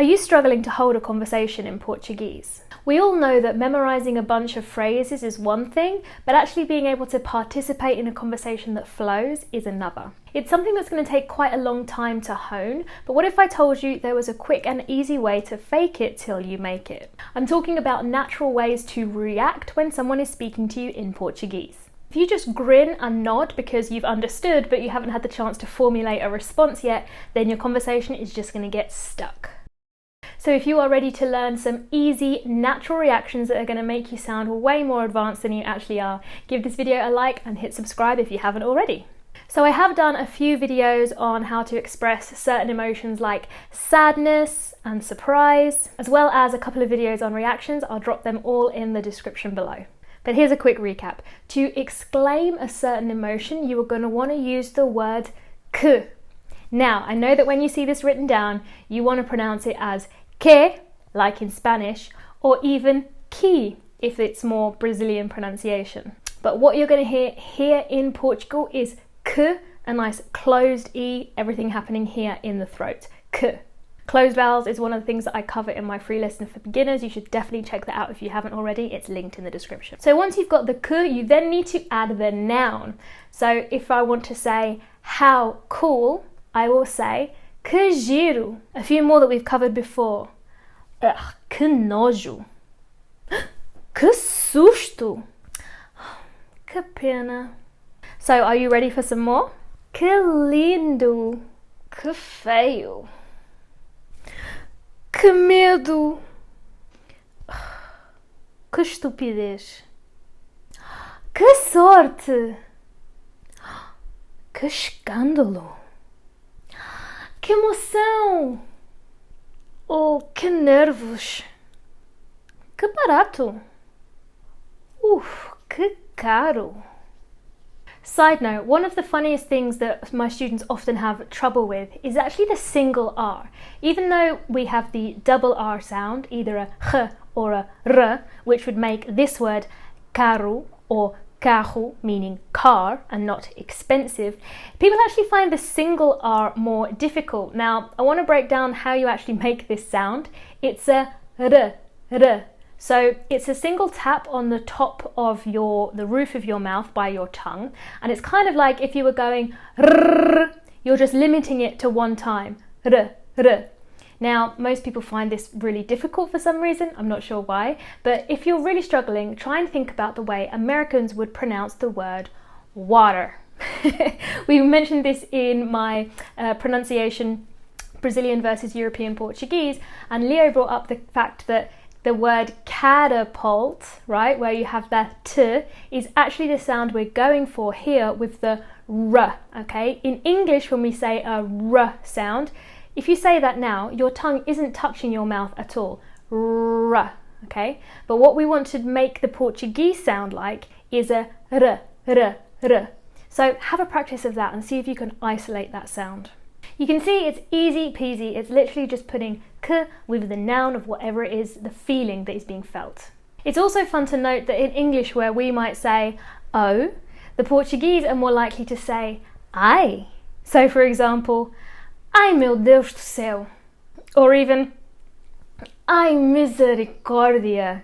Are you struggling to hold a conversation in Portuguese? We all know that memorizing a bunch of phrases is one thing, but actually being able to participate in a conversation that flows is another. It's something that's going to take quite a long time to hone, but what if I told you there was a quick and easy way to fake it till you make it? I'm talking about natural ways to react when someone is speaking to you in Portuguese. If you just grin and nod because you've understood but you haven't had the chance to formulate a response yet, then your conversation is just going to get stuck. So if you are ready to learn some easy, natural reactions that are going to make you sound way more advanced than you actually are, give this video a like and hit subscribe if you haven't already. So I have done a few videos on how to express certain emotions like sadness and surprise, as well as a couple of videos on reactions. I'll drop them all in the description below. But here's a quick recap. To exclaim a certain emotion, you are going to want to use the word que. Now, I know that when you see this written down, you want to pronounce it as que, like in Spanish, or even que, if it's more Brazilian pronunciation. But what you're going to hear here in Portugal is que, a nice closed E, everything happening here in the throat, que. Closed vowels is one of the things that I cover in my free lesson for beginners. You should definitely check that out if you haven't already. It's linked in the description. So once you've got the que, you then need to add the noun. So if I want to say how cool, I will say que giro. A few more that we've covered before. Que nojo. Que susto. Que pena. So are you ready for some more? Que lindo. Que feio. Que medo! Que estupidez! Que sorte! Que escândalo! Que emoção! Oh, que nervos! Que barato! Que caro! Side note, one of the funniest things that my students often have trouble with is actually the single R. Even though we have the double R sound, either a h or a r, which would make this word caro or carro, meaning car and not expensive, people actually find the single R more difficult. Now, I want to break down how you actually make this sound. It's a r. So it's a single tap on the top of the roof of your mouth by your tongue, and it's kind of like if you were going rrr, you're just limiting it to one time, r. Now, most people find this really difficult for some reason, I'm not sure why, but if you're really struggling, try and think about the way Americans would pronounce the word water. We mentioned this in my pronunciation, Brazilian versus European Portuguese, and Leo brought up the fact that the word catapult, right, where you have that t, is actually the sound we're going for here with the r, okay? In English, when we say a r sound, if you say that now, your tongue isn't touching your mouth at all, r, okay? But what we want to make the Portuguese sound like is a r. So have a practice of that and see if you can isolate that sound. You can see it's easy peasy, it's literally just putting que with the noun of whatever it is, the feeling that is being felt. It's also fun to note that in English, where we might say oh, the Portuguese are more likely to say ai. So for example, ai meu Deus do céu, or even ai misericórdia.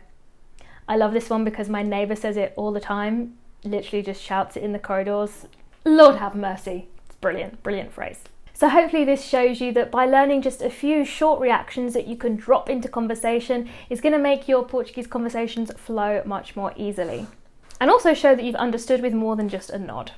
I love this one because my neighbour says it all the time, literally just shouts it in the corridors. Lord have mercy. It's brilliant, brilliant phrase. So hopefully this shows you that by learning just a few short reactions that you can drop into conversation is going to make your Portuguese conversations flow much more easily. And also show that you've understood with more than just a nod.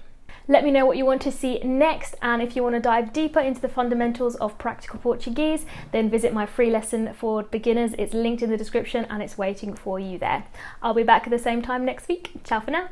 Let me know what you want to see next, and if you want to dive deeper into the fundamentals of practical Portuguese, then visit my free lesson for beginners. It's linked in the description and it's waiting for you there. I'll be back at the same time next week. Ciao for now.